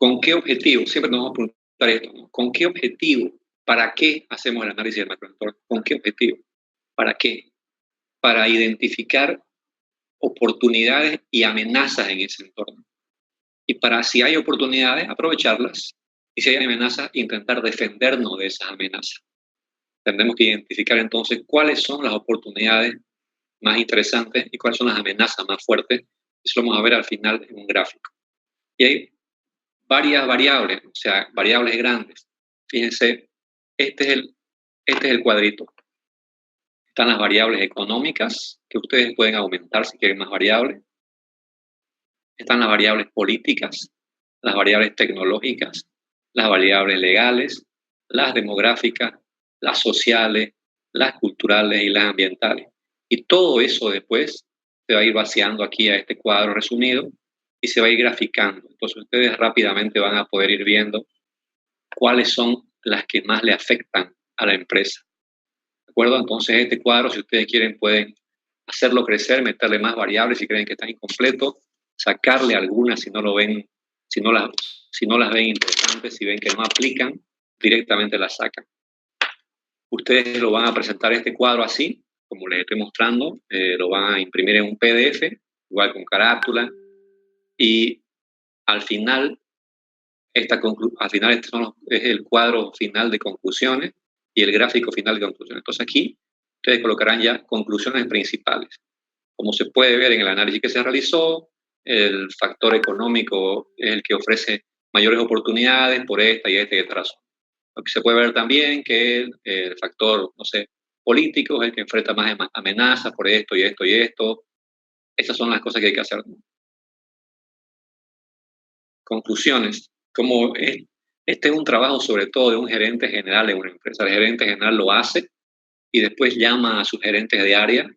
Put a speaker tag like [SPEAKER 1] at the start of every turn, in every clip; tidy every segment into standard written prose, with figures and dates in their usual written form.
[SPEAKER 1] ¿Con qué objetivo? Siempre nos vamos a preguntar esto, ¿no? ¿Con qué objetivo? ¿Para qué hacemos el análisis del macroentorno? ¿Con qué objetivo? ¿Para qué? Para identificar oportunidades y amenazas en ese entorno. Y para, si hay oportunidades, aprovecharlas. Y si hay amenazas, intentar defendernos de esas amenazas. Tenemos que identificar entonces cuáles son las oportunidades más interesantes y cuáles son las amenazas más fuertes. Eso lo vamos a ver al final en un gráfico. Y hay varias variables, o sea, variables grandes. Fíjense, este es el cuadrito. Están las variables económicas, que ustedes pueden aumentar si quieren más variables. Están las variables políticas, las variables tecnológicas, las variables legales, las demográficas, las sociales, las culturales y las ambientales. Y todo eso después se va a ir vaciando aquí a este cuadro resumido y se va a ir graficando. Entonces ustedes rápidamente van a poder ir viendo cuáles son las que más le afectan a la empresa. ¿De acuerdo? Entonces este cuadro, si ustedes quieren, pueden hacerlo crecer, meterle más variables si creen que está incompleto, sacarle algunas si no lo ven, si no las ven importantes, si ven que no aplican, directamente las sacan. Ustedes lo van a presentar este cuadro así, como les estoy mostrando, lo van a imprimir en un PDF, igual con carátula, y al final, este es el cuadro final de conclusiones y el gráfico final de conclusiones. Entonces aquí ustedes colocarán ya conclusiones principales. Como se puede ver en el análisis que se realizó, el factor económico es el que ofrece mayores oportunidades por esta y esta razón. Lo que se puede ver también que el factor, no sé, político es el que enfrenta más amenazas por esto y esto y esto. Esas son las cosas que hay que hacer. Conclusiones. Este es un trabajo sobre todo de un gerente general de una empresa. El gerente general lo hace y después llama a sus gerentes de área.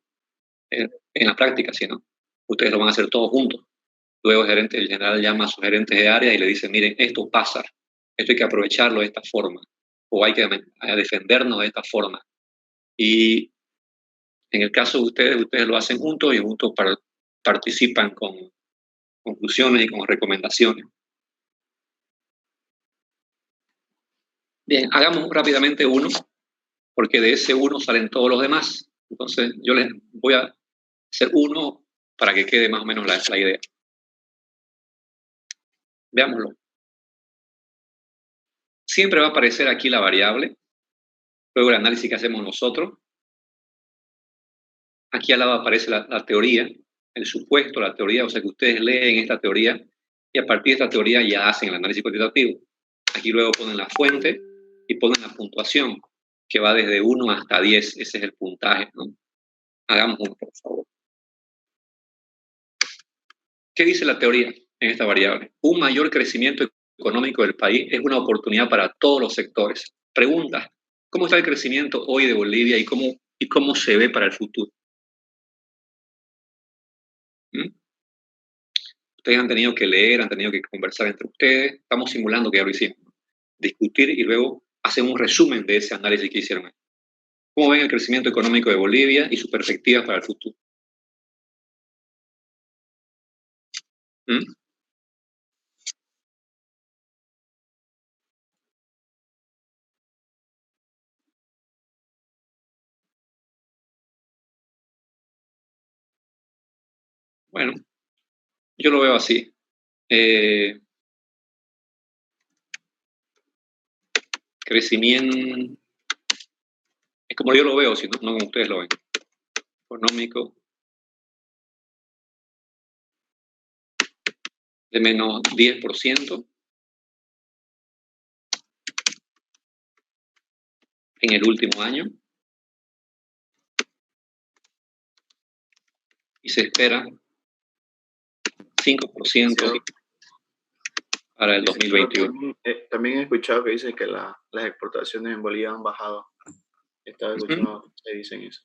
[SPEAKER 1] En la práctica, si no, ustedes lo van a hacer todos juntos. Luego el general llama a sus gerentes de área y le dice, miren, esto pasa, esto hay que aprovecharlo de esta forma, o hay que defendernos de esta forma. Y en el caso de ustedes lo hacen juntos y juntos participan con conclusiones y con recomendaciones. Bien, hagamos rápidamente uno, porque de ese uno salen todos los demás. Entonces yo les voy a hacer uno para que quede más o menos la idea. Veámoslo. Siempre va a aparecer aquí la variable, luego el análisis que hacemos nosotros. Aquí al lado aparece la teoría, el supuesto, la teoría, o sea que ustedes leen esta teoría y a partir de esta teoría ya hacen el análisis cuantitativo. Aquí luego ponen la fuente y ponen la puntuación, que va desde 1 hasta 10, ese es el puntaje, ¿no? Hagamos uno, por favor. ¿Qué dice la teoría en esta variable? Un mayor crecimiento económico del país es una oportunidad para todos los sectores. Pregunta, ¿cómo está el crecimiento hoy de Bolivia y cómo se ve para el futuro? Ustedes han tenido que leer, han tenido que conversar entre ustedes. Estamos simulando que ya lo hicimos. Discutir y luego hacer un resumen de ese análisis que hicieron. ¿Cómo ven el crecimiento económico de Bolivia y su perspectiva para el futuro? Bueno, yo lo veo así. Crecimiento, es como yo lo veo, si no como ustedes lo ven. Económico de menos 10% en el último año y se espera 5% para el 2021.
[SPEAKER 2] También he escuchado que dicen que las exportaciones en Bolivia han bajado. Estaba escuchando que dicen eso.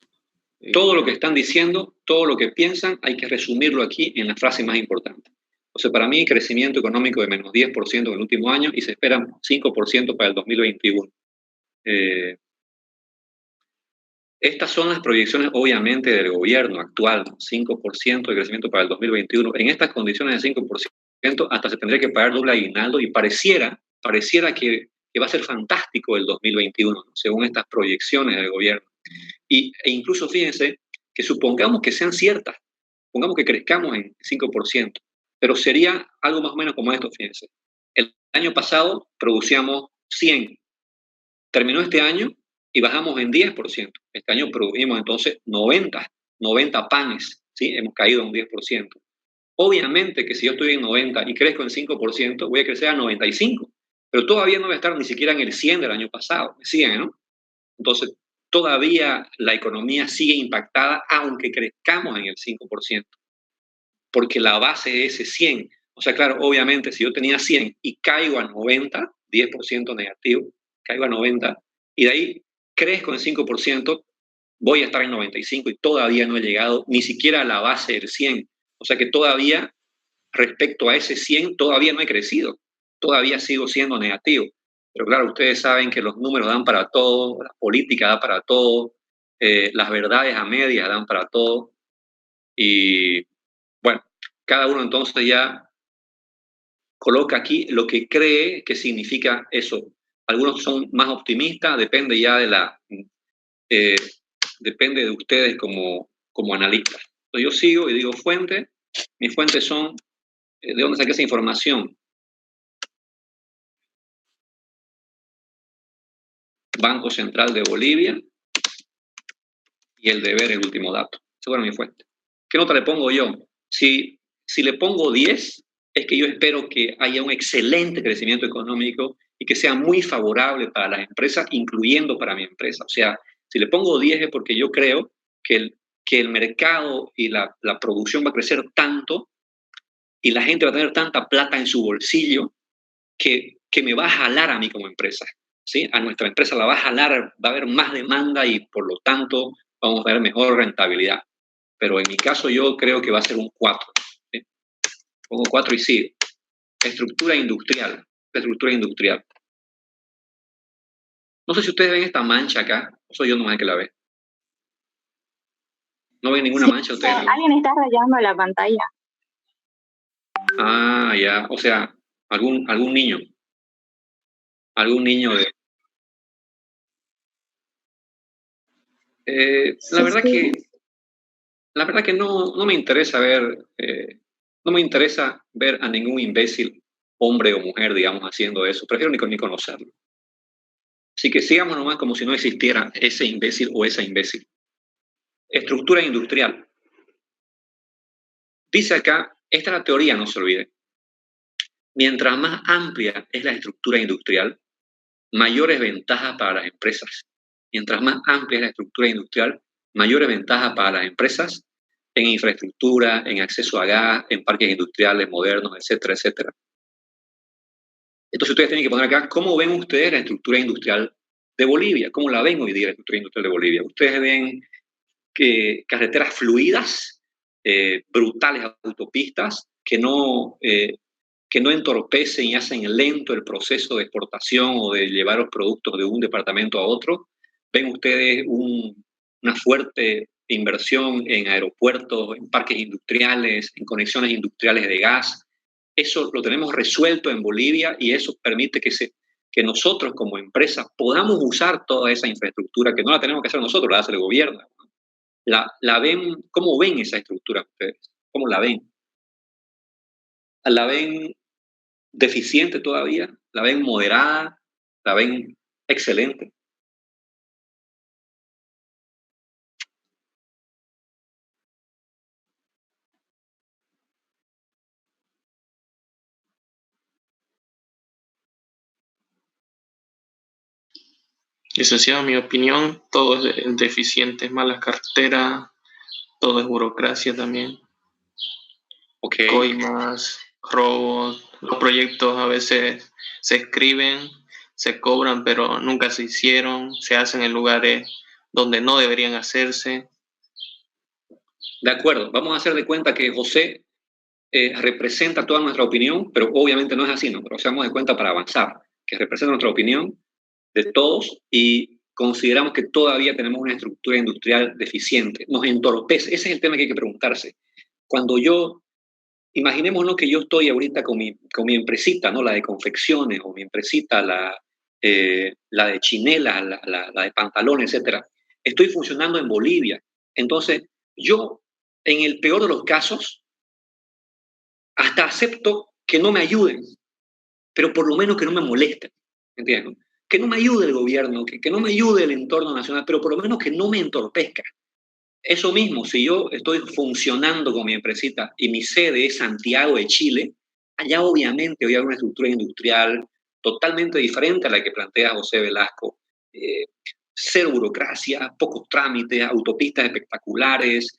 [SPEAKER 1] Todo lo que están diciendo, todo lo que piensan, hay que resumirlo aquí en la frase más importante. O sea, para mí, crecimiento económico de menos 10% en el último año y se espera 5% para el 2021. Estas son las proyecciones, obviamente, del gobierno actual, 5% de crecimiento para el 2021. En estas condiciones de 5%, hasta se tendría que pagar doble aguinaldo y pareciera que va a ser fantástico el 2021, ¿no? Según estas proyecciones del gobierno. E incluso fíjense que supongamos que sean ciertas, pongamos que crezcamos en 5%, pero sería algo más o menos como esto, fíjense. El año pasado producíamos 100, terminó este año y bajamos en 10%. Este año produjimos entonces 90 panes, ¿sí? Hemos caído un 10%. Obviamente que si yo estoy en 90 y crezco en 5%, voy a crecer a 95, pero todavía no voy a estar ni siquiera en el 100 del año pasado, ¿me siguen, no? Entonces, todavía la economía sigue impactada, aunque crezcamos en el 5%, porque la base es ese 100. O sea, claro, obviamente, si yo tenía 100 y caigo a 90, 10% negativo, caigo a 90, y de ahí crezco en 5%, voy a estar en 95 y todavía no he llegado ni siquiera a la base del 100. O sea que todavía, respecto a ese 100, todavía no he crecido, todavía sigo siendo negativo. Pero claro, ustedes saben que los números dan para todo, la política da para todo, las verdades a medias dan para todo. Y bueno, cada uno entonces ya coloca aquí lo que cree que significa eso. Algunos son más optimistas, depende ya depende de ustedes como analistas. Entonces yo sigo y digo fuente. Mis fuentes son, ¿de dónde saqué esa información? Banco Central de Bolivia y el Deber, el último dato. Esa fue mi fuente. ¿Qué nota le pongo yo? Si le pongo 10, es que yo espero que haya un excelente crecimiento económico y que sea muy favorable para las empresas, incluyendo para mi empresa. O sea, si le pongo 10 es porque yo creo que el mercado y la producción va a crecer tanto y la gente va a tener tanta plata en su bolsillo que me va a jalar a mí como empresa. ¿Sí? A nuestra empresa la va a jalar, va a haber más demanda y por lo tanto vamos a ver mejor rentabilidad. Pero en mi caso yo creo que va a ser un 4. ¿Sí? Pongo 4 y sigo. Estructura industrial. Estructura industrial. No sé si ustedes ven esta mancha acá, o soy yo nomás que la ve. ¿No ven ninguna mancha ustedes?
[SPEAKER 3] Alguien está rayando la pantalla.
[SPEAKER 1] Ah, ya. O sea, algún niño. Algún niño de... la verdad que no me interesa ver, no me interesa ver a ningún imbécil, hombre o mujer, digamos, haciendo eso. Prefiero ni conocerlo. Así que sigamos nomás como si no existiera ese imbécil o esa imbécil. Estructura industrial. Dice acá, esta es la teoría, no se olvide. Mientras más amplia es la estructura industrial, mayores ventajas para las empresas. Mientras más amplia es la estructura industrial, mayores ventajas para las empresas en infraestructura, en acceso a gas, en parques industriales modernos, etcétera, etcétera. Entonces ustedes tienen que poner acá, ¿cómo ven ustedes la estructura industrial de Bolivia? ¿Cómo la ven hoy día la estructura industrial de Bolivia? ¿Ustedes ven que carreteras fluidas, brutales autopistas, que no entorpecen y hacen lento el proceso de exportación o de llevar los productos de un departamento a otro? ¿Ven ustedes una fuerte inversión en aeropuertos, en parques industriales, en conexiones industriales de gas? Eso lo tenemos resuelto en Bolivia y eso permite que nosotros como empresa podamos usar toda esa infraestructura, que no la tenemos que hacer nosotros, la hace el gobierno. ¿La ven? ¿Cómo ven esa estructura ustedes? ¿Cómo la ven? ¿La ven deficiente todavía? ¿La ven moderada? ¿La ven excelente?
[SPEAKER 2] Licenciado, en mi opinión, todo es deficiente, es mala cartera, todo es burocracia también.
[SPEAKER 1] Okay.
[SPEAKER 2] Coimas, robos, los proyectos a veces se escriben, se cobran, pero nunca se hicieron, se hacen en lugares donde no deberían hacerse.
[SPEAKER 1] De acuerdo, vamos a hacer de cuenta que José representa toda nuestra opinión, pero obviamente no es así, ¿no? Pero hacemos de cuenta para avanzar, que representa nuestra opinión de todos y consideramos que todavía tenemos una estructura industrial deficiente, nos entorpece. Ese es el tema que hay que preguntarse. Cuando yo imaginémonos que yo estoy ahorita con mi empresita, ¿no? La de confecciones, o mi empresita, la de chinelas, la de pantalones, etcétera. Estoy funcionando en Bolivia. Entonces, yo, en el peor de los casos, hasta acepto que no me ayuden, pero por lo menos que no me molesten, ¿entiendes? Que no me ayude el gobierno, que no me ayude el entorno nacional, pero por lo menos que no me entorpezca. Eso mismo, si yo estoy funcionando con mi empresita y mi sede es Santiago de Chile, allá obviamente voy a una estructura industrial totalmente diferente a la que plantea José Velasco. Eh, Cero burocracia, pocos trámites, autopistas espectaculares,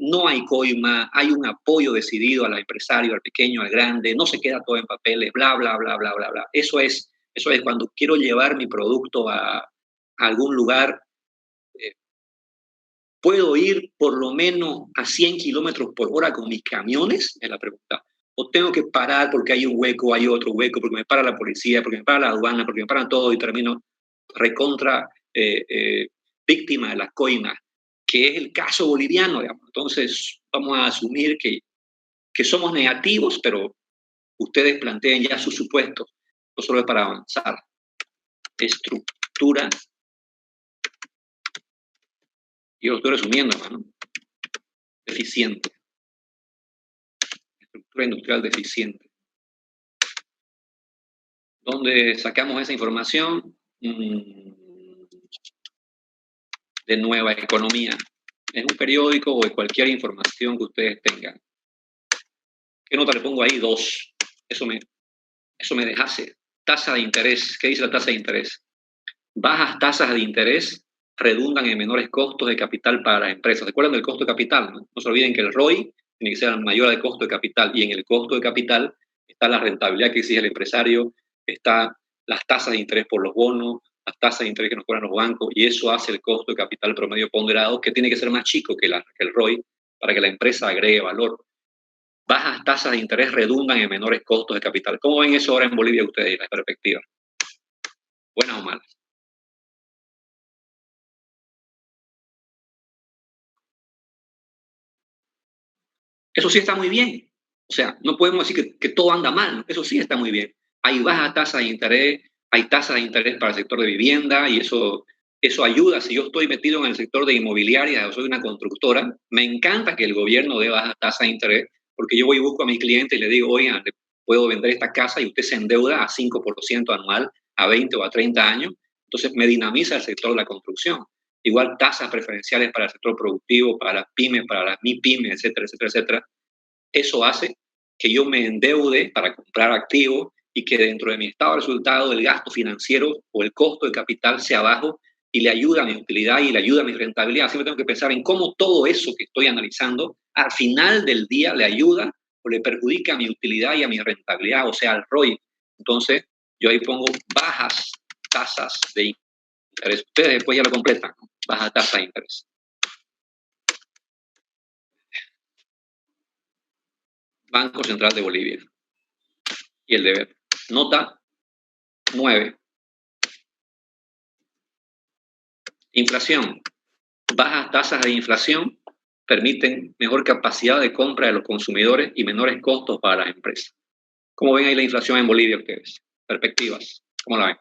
[SPEAKER 1] no hay coima, hay un apoyo decidido al empresario, al pequeño, al grande, no se queda todo en papeles, bla, bla, bla, bla, bla, bla. Eso es cuando quiero llevar mi producto a algún lugar. eh, ¿Puedo ir por lo menos a 100 kilómetros por hora con mis camiones? Es la pregunta. ¿O tengo que parar porque hay un hueco, hay otro hueco, porque me para la policía, porque me para la aduana, porque me paran todo y termino recontra víctima de las coimas, que es el caso boliviano, digamos? Entonces, vamos a asumir que somos negativos, pero ustedes planteen ya sus supuestos. No solo es para avanzar. Estructura. Yo lo estoy resumiendo, hermano. Deficiente. Estructura industrial deficiente. ¿Dónde sacamos esa información? De Nueva Economía. Es un periódico o de cualquier información que ustedes tengan. ¿Qué nota le pongo ahí? 2. Eso me dejase. Tasa de interés. ¿Qué dice la tasa de interés? Bajas tasas de interés redundan en menores costos de capital para las empresas. ¿Recuerdan del costo de capital? No se olviden que el ROI tiene que ser mayor al costo de capital, y en el costo de capital está la rentabilidad que exige el empresario, está las tasas de interés por los bonos, las tasas de interés que nos cobran los bancos, y eso hace el costo de capital promedio ponderado, que tiene que ser más chico que el ROI para que la empresa agregue valor. Bajas tasas de interés redundan en menores costos de capital. ¿Cómo ven eso ahora en Bolivia ustedes, la perspectiva? ¿Buenas o malas? Eso sí está muy bien. O sea, no podemos decir que todo anda mal. Eso sí está muy bien. Hay baja tasa de interés, hay tasas de interés para el sector de vivienda, y eso ayuda. Si yo estoy metido en el sector de inmobiliaria, o soy una constructora, me encanta que el gobierno dé baja tasa de interés, porque yo voy y busco a mi cliente y le digo, oigan, le puedo vender esta casa y usted se endeuda a 5% anual, a 20 o a 30 años. Entonces me dinamiza el sector de la construcción. Igual tasas preferenciales para el sector productivo, para las pymes, para las MIPYME, etcétera, etcétera, etcétera. Eso hace que yo me endeude para comprar activos y que dentro de mi estado de resultado el gasto financiero o el costo de capital sea bajo, y le ayuda a mi utilidad y le ayuda a mi rentabilidad. Así me tengo que pensar en cómo todo eso que estoy analizando al final del día le ayuda o le perjudica a mi utilidad y a mi rentabilidad, o sea, al ROI. Entonces, yo ahí pongo bajas tasas de interés. Ustedes después ya lo completan, ¿no? Baja tasa de interés. Banco Central de Bolivia y el deber. Nota 9. Inflación. Bajas tasas de inflación permiten mejor capacidad de compra de los consumidores y menores costos para las empresas. ¿Cómo ven ahí la inflación en Bolivia ustedes? Perspectivas. ¿Cómo la ven?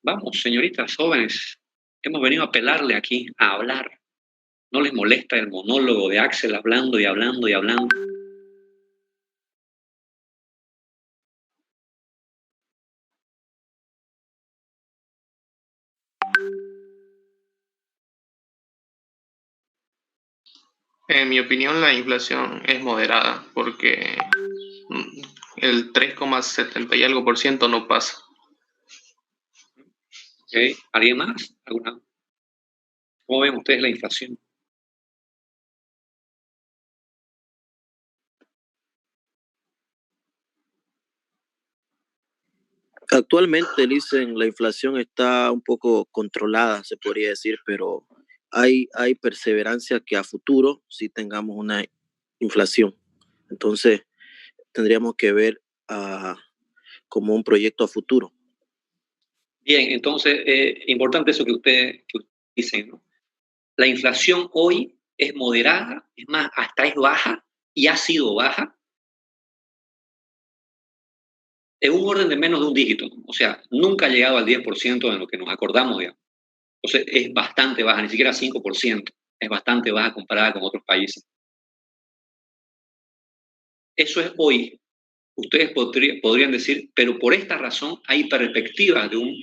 [SPEAKER 1] Vamos, señoritas jóvenes, hemos venido a pelarle aquí, a hablar. ¿No les molesta el monólogo de Axel hablando y hablando y hablando?
[SPEAKER 2] En mi opinión, la inflación es moderada porque el 3,70 y algo por ciento no pasa.
[SPEAKER 1] ¿Okay? ¿Alguien más? ¿Alguna? ¿Cómo ven ustedes la inflación?
[SPEAKER 4] Actualmente, dicen, la inflación está un poco controlada, se podría decir, pero hay perseverancia que a futuro sí tengamos una inflación. Entonces, tendríamos que ver como un proyecto a futuro.
[SPEAKER 1] Bien, entonces, importante eso que usted dice, ¿no? La inflación hoy es moderada, es más, hasta es baja y ha sido baja en un orden de menos de un dígito, ¿no? O sea, nunca ha llegado al 10% en lo que nos acordamos, digamos. Entonces, es bastante baja, ni siquiera 5%, es bastante baja comparada con otros países. Eso es hoy. Ustedes podrían decir, pero por esta razón hay perspectivas de un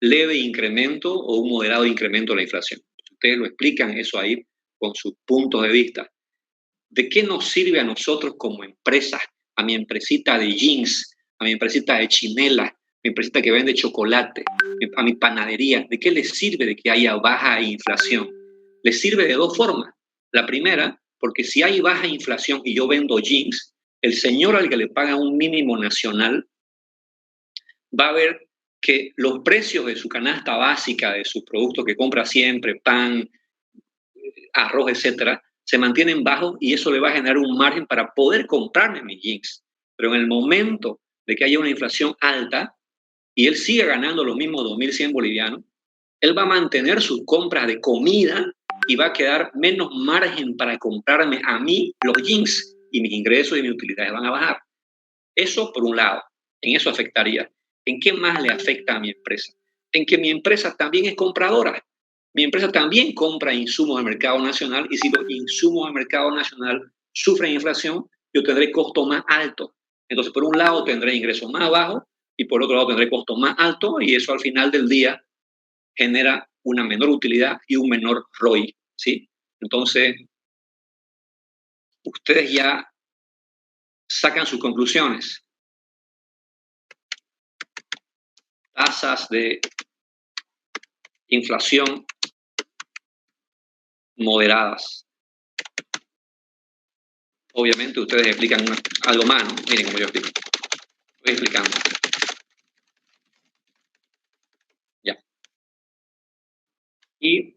[SPEAKER 1] leve incremento o un moderado incremento de la inflación. Ustedes lo explican eso ahí con sus puntos de vista. ¿De qué nos sirve a nosotros como empresas, a mi empresita de jeans, a mi empresita de chinelas, a mi empresita que vende chocolate, a mi panadería? ¿De qué les sirve de que haya baja inflación? Les sirve de dos formas. La primera, porque si hay baja inflación y yo vendo jeans, el señor al que le paga un mínimo nacional va a ver que los precios de su canasta básica, de sus productos que compra siempre, pan, arroz, etcétera, se mantienen bajos y eso le va a generar un margen para poder comprarme mis jeans. Pero en el momento de que haya una inflación alta y él siga ganando los mismos 2.100 bolivianos, él va a mantener sus compras de comida y va a quedar menos margen para comprarme a mí los jeans y mis ingresos y mis utilidades van a bajar. Eso por un lado, en eso afectaría. ¿En qué más le afecta a mi empresa? En que mi empresa también es compradora. Mi empresa también compra insumos del mercado nacional y si los insumos del mercado nacional sufren inflación, yo tendré costos más altos. Entonces, por un lado tendré ingresos más bajos y por otro lado tendré costos más altos y eso al final del día genera una menor utilidad y un menor ROI, ¿sí? Entonces, ustedes ya sacan sus conclusiones. Tasas de inflación moderadas. Obviamente ustedes explican algo más, ¿no? Miren cómo yo explico. Estoy explicando. Ya. ¿Y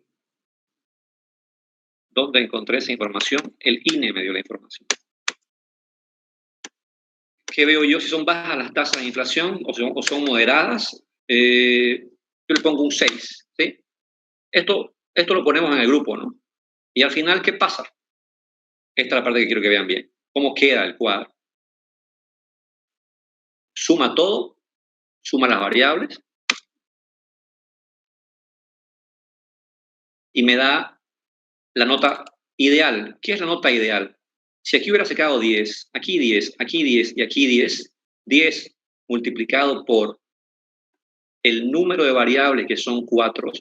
[SPEAKER 1] dónde encontré esa información? El INE me dio la información. ¿Qué veo yo si son bajas las tasas de inflación o son moderadas? Yo le pongo un 6, ¿sí? Esto lo ponemos en el grupo, ¿no? Y al final, ¿qué pasa? Esta es la parte que quiero que vean bien. ¿Cómo queda el cuadro? Suma todo, suma las variables y me da la nota ideal. ¿Qué es la nota ideal? Si aquí hubiera sacado 10, aquí 10, aquí 10 y aquí 10, 10 multiplicado por el número de variables que son 4,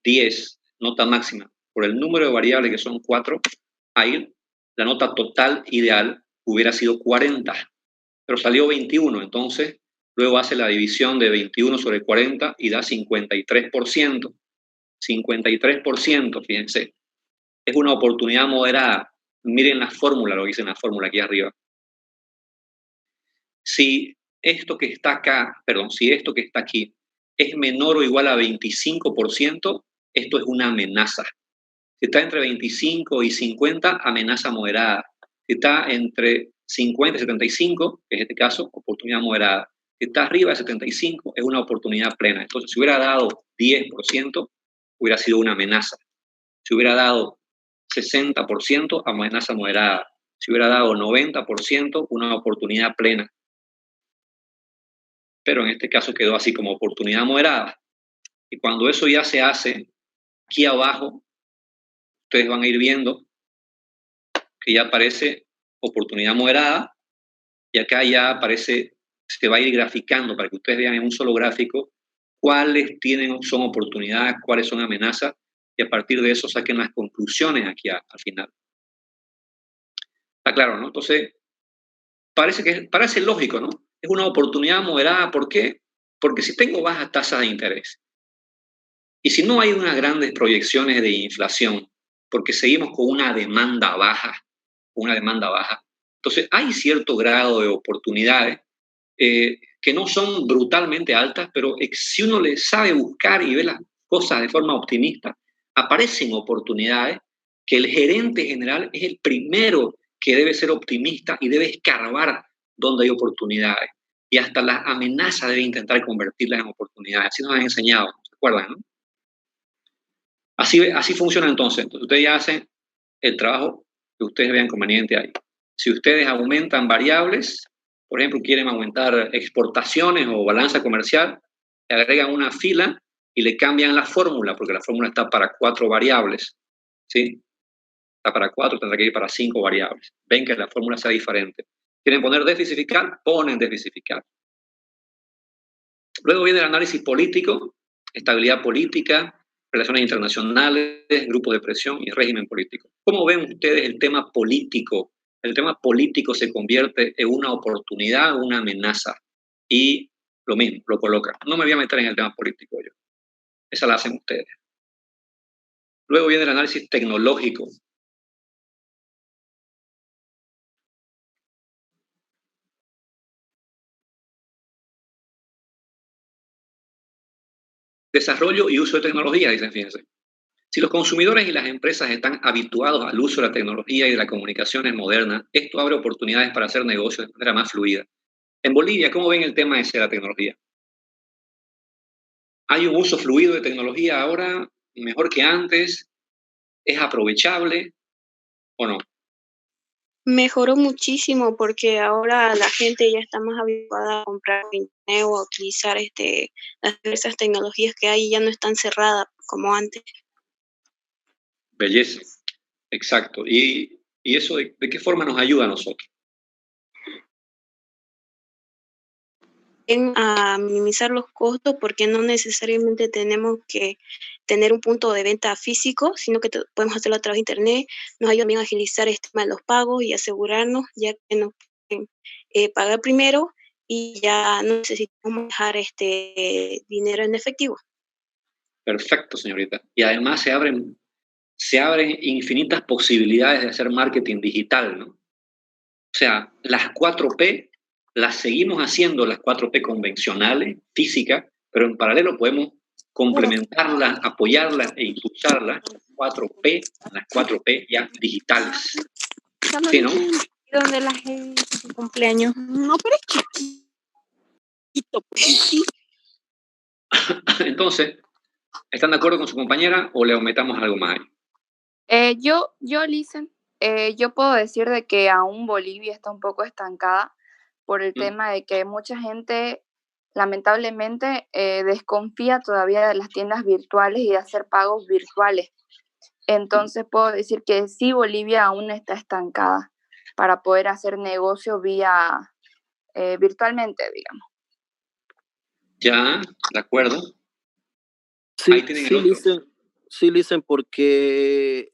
[SPEAKER 1] 10, nota máxima, por el número de variables que son 4, ahí la nota total ideal hubiera sido 40, pero salió 21, entonces luego hace la división de 21 sobre 40 y da 53%. 53%, fíjense, es una oportunidad moderada. Miren la fórmula, lo que dice en la fórmula aquí arriba. Si esto que está acá, perdón, si esto que está aquí es menor o igual a 25%, esto es una amenaza. Si está entre 25 y 50, amenaza moderada. Si está entre 50 y 75, que es este caso, oportunidad moderada. Si está arriba de 75, es una oportunidad plena. Entonces, si hubiera dado 10%, hubiera sido una amenaza. Si hubiera dado 60%, amenaza moderada. Si hubiera dado 90%, una oportunidad plena. Pero en este caso quedó así como oportunidad moderada. Y cuando eso ya se hace, aquí abajo, ustedes van a ir viendo que ya aparece oportunidad moderada y acá ya aparece, se va a ir graficando para que ustedes vean en un solo gráfico cuáles son oportunidades, cuáles son amenazas y a partir de eso saquen las conclusiones aquí al final. Está claro, ¿no? Entonces, parece lógico, ¿no? Es una oportunidad moderada. ¿Por qué? Porque si tengo bajas tasas de interés y si no hay unas grandes proyecciones de inflación, porque seguimos con una demanda baja, entonces hay cierto grado de oportunidades que que no son brutalmente altas, pero si uno le sabe buscar y ve las cosas de forma optimista, aparecen oportunidades que el gerente general es el primero que debe ser optimista y debe escarbar donde hay oportunidades. Y hasta las amenazas debe intentar convertirlas en oportunidades. Así nos han enseñado, ¿se acuerdan, no? Así funciona entonces. Ustedes ya hacen el trabajo que ustedes vean conveniente ahí. Si ustedes aumentan variables, por ejemplo, quieren aumentar exportaciones o balanza comercial, le agregan una fila y le cambian la fórmula, porque la fórmula está para 4 variables, ¿sí? Está para 4, tendrá que ir para 5 variables. Ven que la fórmula sea diferente. ¿Quieren poner déficit fiscal? Ponen déficit fiscal. Luego viene el análisis político, estabilidad política, relaciones internacionales, grupos de presión y régimen político. ¿Cómo ven ustedes el tema político? El tema político se convierte en una oportunidad o una amenaza. Y lo mismo, lo colocan. No me voy a meter en el tema político yo. Esa la hacen ustedes. Luego viene el análisis tecnológico. Desarrollo y uso de tecnología, dicen, fíjense. Si los consumidores y las empresas están habituados al uso de la tecnología y de las comunicaciones modernas, esto abre oportunidades para hacer negocios de manera más fluida. En Bolivia, ¿cómo ven el tema ese de la tecnología? ¿Hay un uso fluido de tecnología ahora mejor que antes? ¿Es aprovechable o no?
[SPEAKER 3] Mejoró muchísimo porque ahora la gente ya está más habituada a comprar por internet o a utilizar las diversas tecnologías que hay y ya no están cerradas como antes.
[SPEAKER 1] Belleza, exacto. ¿Y eso de qué forma nos ayuda a nosotros?
[SPEAKER 3] A minimizar los costos porque no necesariamente tenemos que tener un punto de venta físico, sino que podemos hacerlo a través de internet. Nos ayuda también a agilizar el tema de los pagos y asegurarnos ya que nos pueden pagar primero y ya no necesitamos dejar dinero en efectivo.
[SPEAKER 1] Perfecto, señorita. Y además se abren infinitas posibilidades de hacer marketing digital, ¿no? O sea, las 4P las seguimos haciendo, las 4P convencionales, físicas, pero en paralelo podemos complementarlas, apoyarlas e impulsarlas, las 4P ya digitales. ¿Sí, no?
[SPEAKER 3] Donde la gente su cumpleaños. No, pero es chiquito, pues sí.
[SPEAKER 1] Entonces, ¿están de acuerdo con su compañera o le aumentamos algo más ahí?
[SPEAKER 5] Listen, yo puedo decir de que aún Bolivia está un poco estancada por el tema de que mucha gente lamentablemente desconfía todavía de las tiendas virtuales y de hacer pagos virtuales. Entonces puedo decir que sí, Bolivia aún está estancada para poder hacer negocio vía virtualmente, digamos.
[SPEAKER 1] Ya, de acuerdo.
[SPEAKER 4] Sí, Listen, porque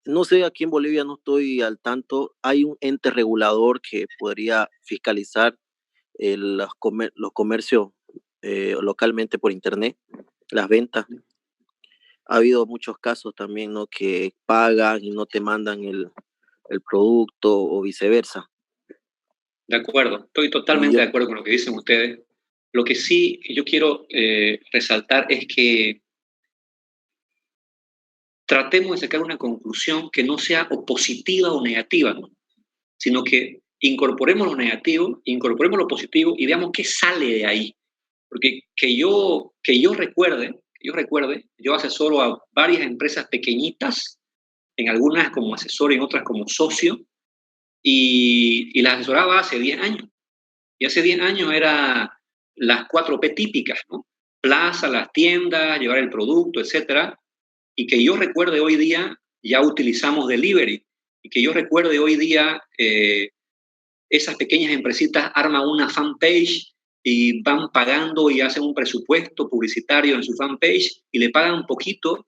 [SPEAKER 4] no sé, aquí en Bolivia no estoy al tanto. Hay un ente regulador que podría fiscalizar los comercios localmente por internet, las ventas. Ha habido muchos casos también, ¿no? Que pagan y no te mandan el producto o viceversa.
[SPEAKER 1] De acuerdo, estoy totalmente de acuerdo con lo que dicen ustedes. Lo que sí yo quiero resaltar es que tratemos de sacar una conclusión que no sea o positiva o negativa, ¿no? Sino que incorporemos lo negativo, incorporemos lo positivo y veamos qué sale de ahí. Porque que yo recuerde, yo asesoro a varias empresas pequeñitas, en algunas como asesor, en otras como socio, y las asesoraba hace 10 años. Y hace 10 años eran las 4P típicas, ¿no? Plaza, las tiendas, llevar el producto, etcétera. Y que yo recuerde hoy día ya utilizamos delivery. Y que yo recuerde hoy día esas pequeñas empresitas arman una fanpage y van pagando y hacen un presupuesto publicitario en su fanpage y le pagan un poquito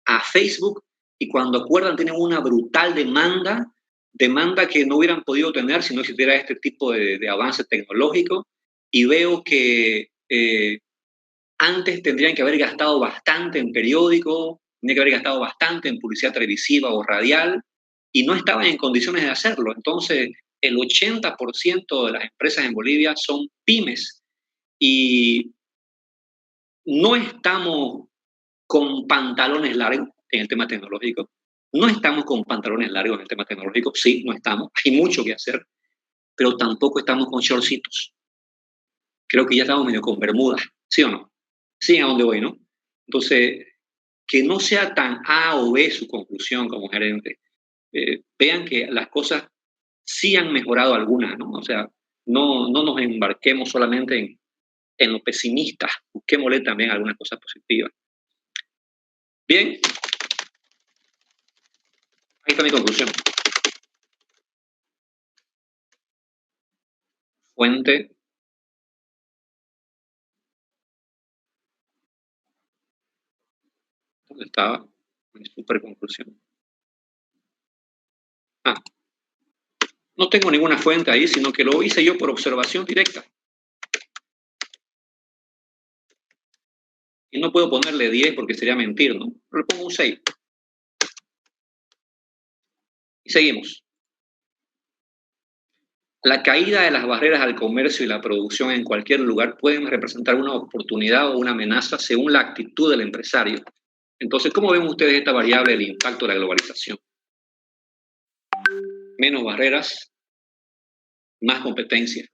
[SPEAKER 1] a Facebook y cuando acuerdan tienen una brutal demanda que no hubieran podido tener si no existiera este tipo de avance tecnológico y veo que antes tendrían que haber gastado bastante en periódico, tendrían que haber gastado bastante en publicidad televisiva o radial y no estaban en condiciones de hacerlo. Entonces, El 80% de las empresas en Bolivia son pymes y no estamos con pantalones largos en el tema tecnológico. No estamos con pantalones largos en el tema tecnológico. Sí, no estamos. Hay mucho que hacer, pero tampoco estamos con shortcitos. Creo que ya estamos medio con bermudas, ¿sí o no? Sí, a dónde voy, ¿no? Entonces, que no sea tan A o B su conclusión como gerente. Vean que las cosas sí han mejorado algunas, ¿no? O sea, no nos embarquemos solamente en lo pesimista, busquémosle también algunas cosas positivas. Bien, ahí está mi conclusión. Fuente. ¿Dónde estaba mi super conclusión? No tengo ninguna fuente ahí, sino que lo hice yo por observación directa. Y no puedo ponerle 10 porque sería mentir, ¿no? Pero le pongo un 6. Y seguimos. La caída de las barreras al comercio y la producción en cualquier lugar pueden representar una oportunidad o una amenaza según la actitud del empresario. Entonces, ¿cómo ven ustedes esta variable del impacto de la globalización? Menos barreras, más competencia.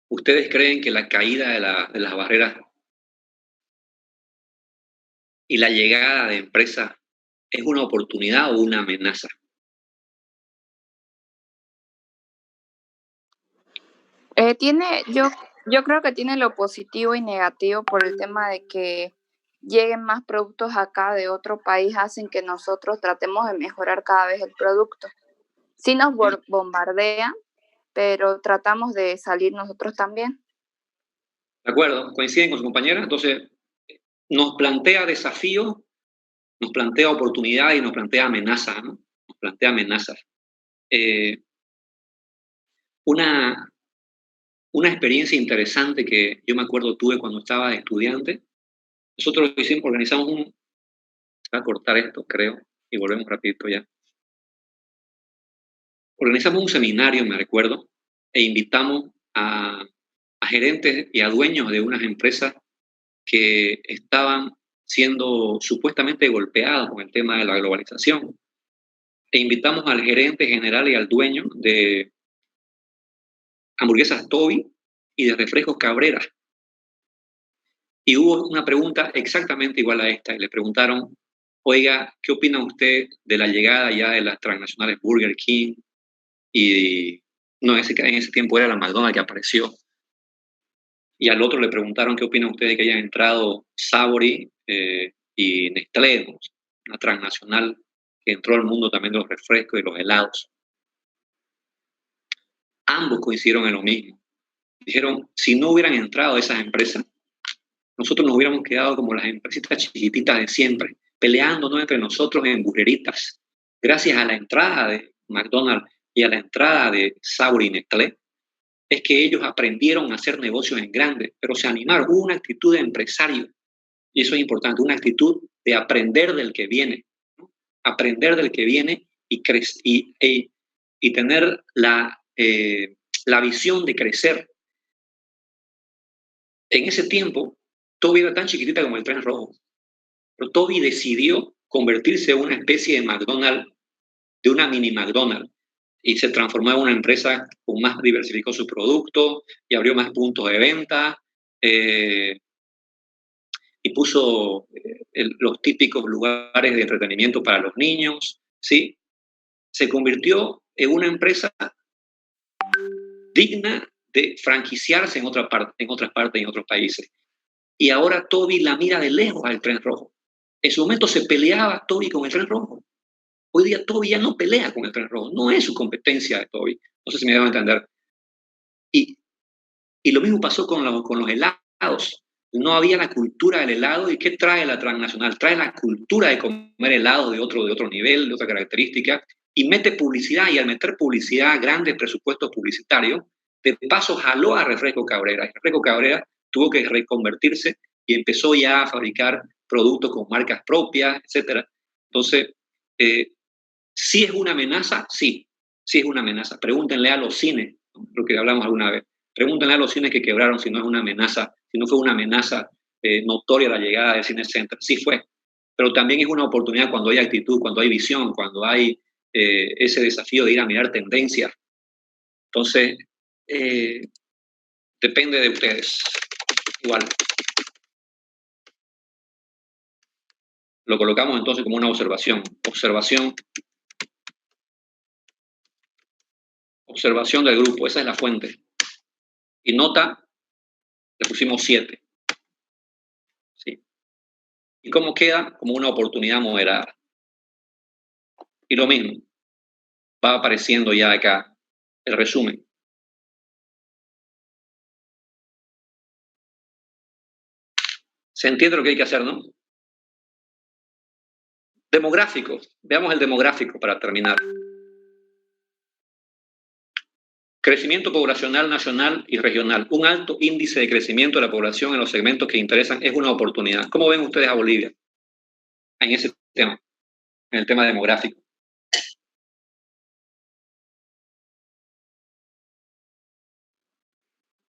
[SPEAKER 1] ¿Ustedes creen que la caída de las barreras y la llegada de empresas es una oportunidad o una amenaza?
[SPEAKER 5] Yo creo que tiene lo positivo y negativo por el tema de que lleguen más productos acá de otro país, hacen que nosotros tratemos de mejorar cada vez el producto. Sí nos bombardean, pero tratamos de salir nosotros también.
[SPEAKER 1] ¿De acuerdo? ¿Coinciden con su compañera? Entonces, nos plantea desafíos, nos plantea oportunidades y nos plantea amenazas, ¿no? Nos plantea amenazas. Una experiencia interesante que yo me acuerdo tuve cuando estaba estudiante, nosotros organizamos voy a cortar esto, creo, y volvemos rapidito ya. Organizamos un seminario, me recuerdo, e invitamos a gerentes y a dueños de unas empresas que estaban siendo supuestamente golpeados con el tema de la globalización. E invitamos al gerente general y al dueño de hamburguesas Toby y de refrescos Cabrera. Y hubo una pregunta exactamente igual a esta, y le preguntaron, oiga, ¿qué opina usted de la llegada ya de las transnacionales Burger King? Y no, en ese tiempo era la McDonald's que apareció. Y al otro le preguntaron, ¿qué opina usted de que hayan entrado Savory y Nestlé, ¿no? Una transnacional que entró al mundo también de los refrescos y los helados? Ambos coincidieron en lo mismo. Dijeron, si no hubieran entrado esas empresas, nosotros nos hubiéramos quedado como las empresitas chiquititas de siempre, peleándonos entre nosotros en burreritas. Gracias a la entrada de McDonald's y a la entrada de Savory y Nestlé, es que ellos aprendieron a hacer negocios en grande, pero se animaron. Hubo una actitud de empresario, y eso es importante, una actitud de aprender del que viene, ¿no? Aprender del que viene y tener la visión de crecer. En ese tiempo, Toby era tan chiquitita como el tren rojo, pero Toby decidió convertirse en una especie de McDonald's, de una mini McDonald's, y se transformó en una empresa con más diversificó su producto y abrió más puntos de venta y puso los típicos lugares de entretenimiento para los niños, ¿sí? Se convirtió en una empresa digna de franquiciarse en otras partes y en otros países. Y ahora Toby la mira de lejos al tren rojo. En su momento se peleaba Toby con el tren rojo. Hoy día Toby ya no pelea con el tren rojo, no es su competencia de Toby. No sé si me dejo entender. Y lo mismo pasó con los helados. No había la cultura del helado. ¿Y qué trae la transnacional? Trae la cultura de comer helado de otro nivel, de otra característica. y mete publicidad, y al meter publicidad, grandes presupuestos publicitarios, de paso jaló a Refresco Cabrera. Y Refresco Cabrera tuvo que reconvertirse y empezó ya a fabricar productos con marcas propias, etc. Entonces, ¿sí es una amenaza? Sí es una amenaza. Pregúntenle a los cines, lo que hablamos alguna vez. Pregúntenle a los cines que quebraron si no es una amenaza, si no fue una amenaza notoria la llegada del Cine Center. Sí fue. Pero también es una oportunidad cuando hay actitud, cuando hay visión, cuando hay ese desafío de ir a mirar tendencias. Entonces, depende de ustedes. Igual. Lo colocamos entonces como una observación. Observación del grupo, esa es la fuente. Y nota, le pusimos 7. ¿Sí? ¿Y cómo queda? Como una oportunidad moderada. Y lo mismo, va apareciendo ya acá el resumen. ¿Se entiende lo que hay que hacer, no? Demográfico. Veamos el demográfico para terminar. Crecimiento poblacional nacional y regional. Un alto índice de crecimiento de la población en los segmentos que interesan es una oportunidad. ¿Cómo ven ustedes a Bolivia en ese tema, en el tema demográfico?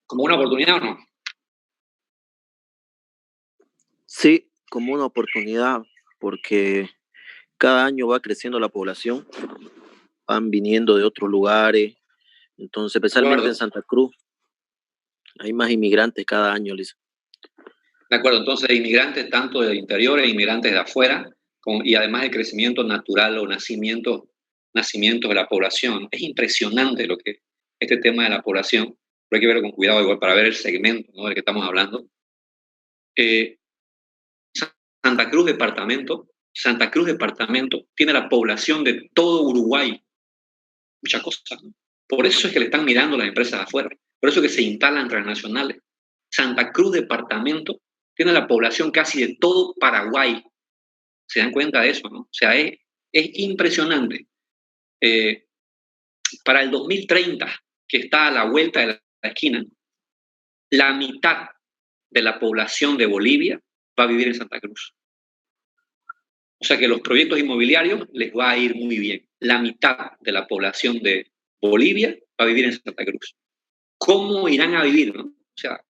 [SPEAKER 1] ¿Como una oportunidad o no?
[SPEAKER 4] Sí, como una oportunidad, porque cada año va creciendo la población, van viniendo de otros lugares, entonces especialmente en Santa Cruz hay más inmigrantes cada año, Lisa.
[SPEAKER 1] De acuerdo, entonces inmigrantes tanto del interior e inmigrantes de afuera, y además el crecimiento natural o nacimientos de la población. Es impresionante lo que este tema de la población, pero hay que verlo con cuidado igual para ver el segmento, ¿no?, del que estamos hablando. Santa Cruz departamento tiene la población de todo Uruguay. Muchas cosas, ¿no? Por eso es que le están mirando las empresas de afuera, por eso es que se instalan transnacionales. Santa Cruz departamento tiene la población casi de todo Paraguay. ¿Se dan cuenta de eso, no? O sea, es impresionante. Para el 2030, que está a la vuelta de la esquina, la mitad de la población de Bolivia va a vivir en Santa Cruz. O sea que los proyectos inmobiliarios les va a ir muy bien. La mitad de la población de Bolivia va a vivir en Santa Cruz. ¿Cómo irán a vivir, no? O sea,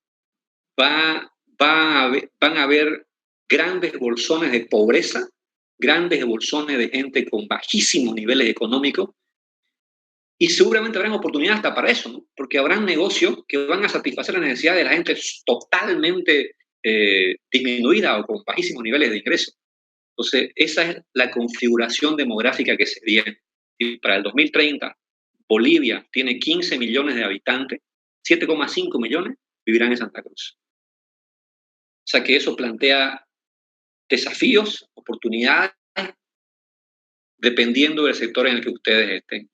[SPEAKER 1] van a haber grandes bolsones de pobreza, grandes bolsones de gente con bajísimos niveles económicos, y seguramente habrán oportunidades hasta para eso, ¿no? Porque habrán negocios que van a satisfacer las necesidades de la gente totalmente disminuida o con bajísimos niveles de ingresos. Entonces, esa es la configuración demográfica que se viene. Y para el 2030, Bolivia tiene 15 millones de habitantes, 7,5 millones vivirán en Santa Cruz. O sea que eso plantea desafíos, oportunidades, dependiendo del sector en el que ustedes estén.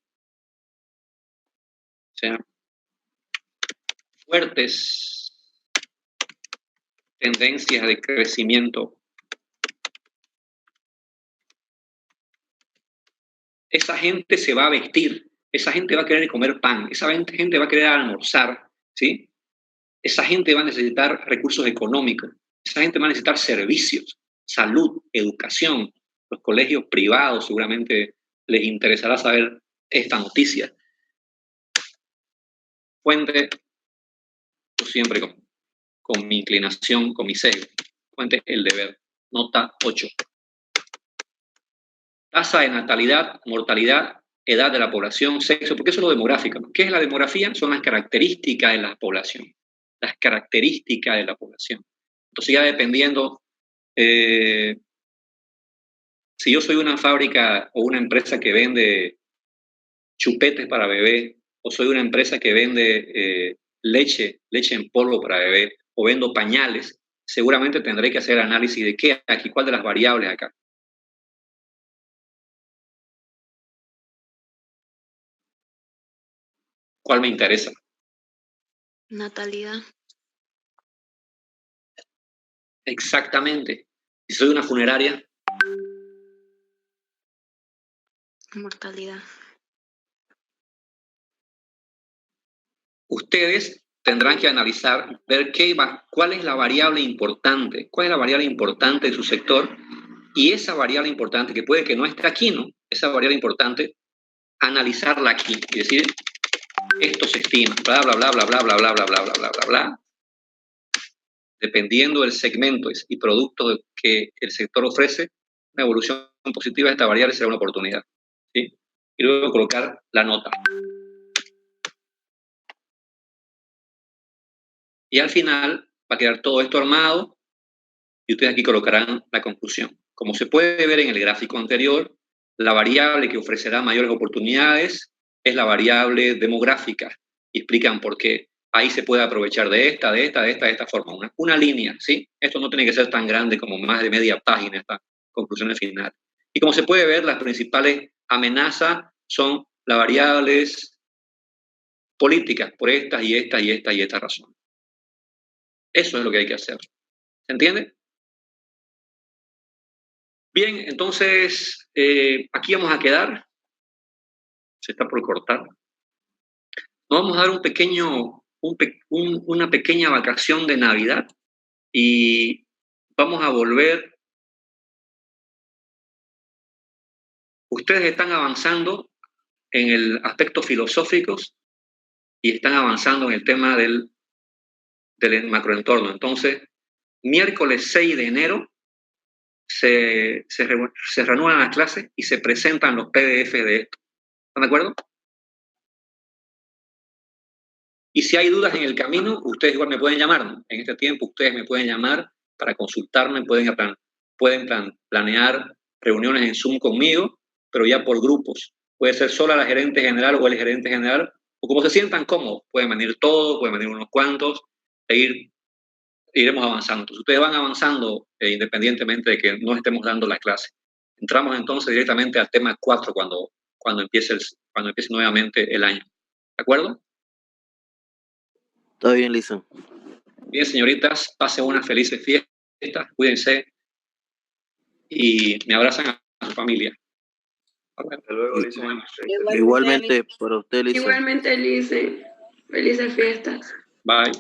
[SPEAKER 1] O sea, fuertes tendencias de crecimiento. Esa gente se va a vestir, esa gente va a querer comer pan, esa gente va a querer almorzar, ¿sí? Esa gente va a necesitar recursos económicos, esa gente va a necesitar servicios, salud, educación. Los colegios privados seguramente les interesará saber esta noticia. Fuente, yo siempre con mi inclinación, con mi sesgo. Fuente, El Deber, nota 8. Tasa de natalidad, mortalidad, edad de la población, sexo, porque eso es lo demográfico, ¿no? ¿Qué es la demografía? Son las características de la población. Las características de la población. Entonces ya dependiendo, si yo soy una fábrica o una empresa que vende chupetes para bebé, o soy una empresa que vende leche en polvo para bebé, o vendo pañales, seguramente tendré que hacer análisis de qué aquí, cuál de las variables acá. ¿Cuál me interesa?
[SPEAKER 3] Natalidad.
[SPEAKER 1] Exactamente. Si soy una funeraria,
[SPEAKER 3] Mortalidad.
[SPEAKER 1] Ustedes tendrán que analizar, ver cuál es la variable importante, de su sector, y esa variable importante, que puede que no esté aquí, ¿no? Esa variable importante, analizarla aquí y decir, esto se estima, bla, bla, bla, bla, bla, bla, bla, bla, bla, bla, bla, bla, bla. Dependiendo del segmento y producto que el sector ofrece, una evolución positiva de esta variable será una oportunidad, ¿sí? Y luego colocar la nota. Y al final va a quedar todo esto armado y ustedes aquí colocarán la conclusión. Como se puede ver en el gráfico anterior, la variable que ofrecerá mayores oportunidades es la variable demográfica. Y explican por qué. Ahí se puede aprovechar de esta forma. Una línea, ¿sí? Esto no tiene que ser tan grande como más de media página, esta conclusión final. Y como se puede ver, las principales amenazas son las variables políticas por estas y estas razones. Eso es lo que hay que hacer. ¿Se entiende? Bien, entonces, aquí vamos a quedar. Se está por cortar. Nos vamos a dar una pequeña vacación de Navidad y vamos a volver. Ustedes están avanzando en el aspecto filosófico y están avanzando en el tema del macroentorno. Entonces, miércoles 6 de enero se reanudan las clases y se presentan los PDF de esto. ¿Están de acuerdo? Y si hay dudas en el camino, ustedes igual me pueden llamar, ¿no? En este tiempo ustedes me pueden llamar para consultarme, pueden planear reuniones en Zoom conmigo, pero ya por grupos. Puede ser sola la gerente general o el gerente general, o como se sientan cómodos. Pueden venir todos, pueden venir unos cuantos, iremos avanzando. Entonces ustedes van avanzando independientemente de que no estemos dando la clase. Entramos entonces directamente al tema 4 cuando empiece nuevamente el año. ¿De acuerdo?
[SPEAKER 4] Está bien, Lisa.
[SPEAKER 1] Bien, señoritas, pasen unas felices fiestas, cuídense y me abrazan a su familia.
[SPEAKER 6] Hasta luego, Lisa.
[SPEAKER 4] Igualmente, para usted, Lisa.
[SPEAKER 7] Igualmente, Lisa. Felices fiestas.
[SPEAKER 1] Bye.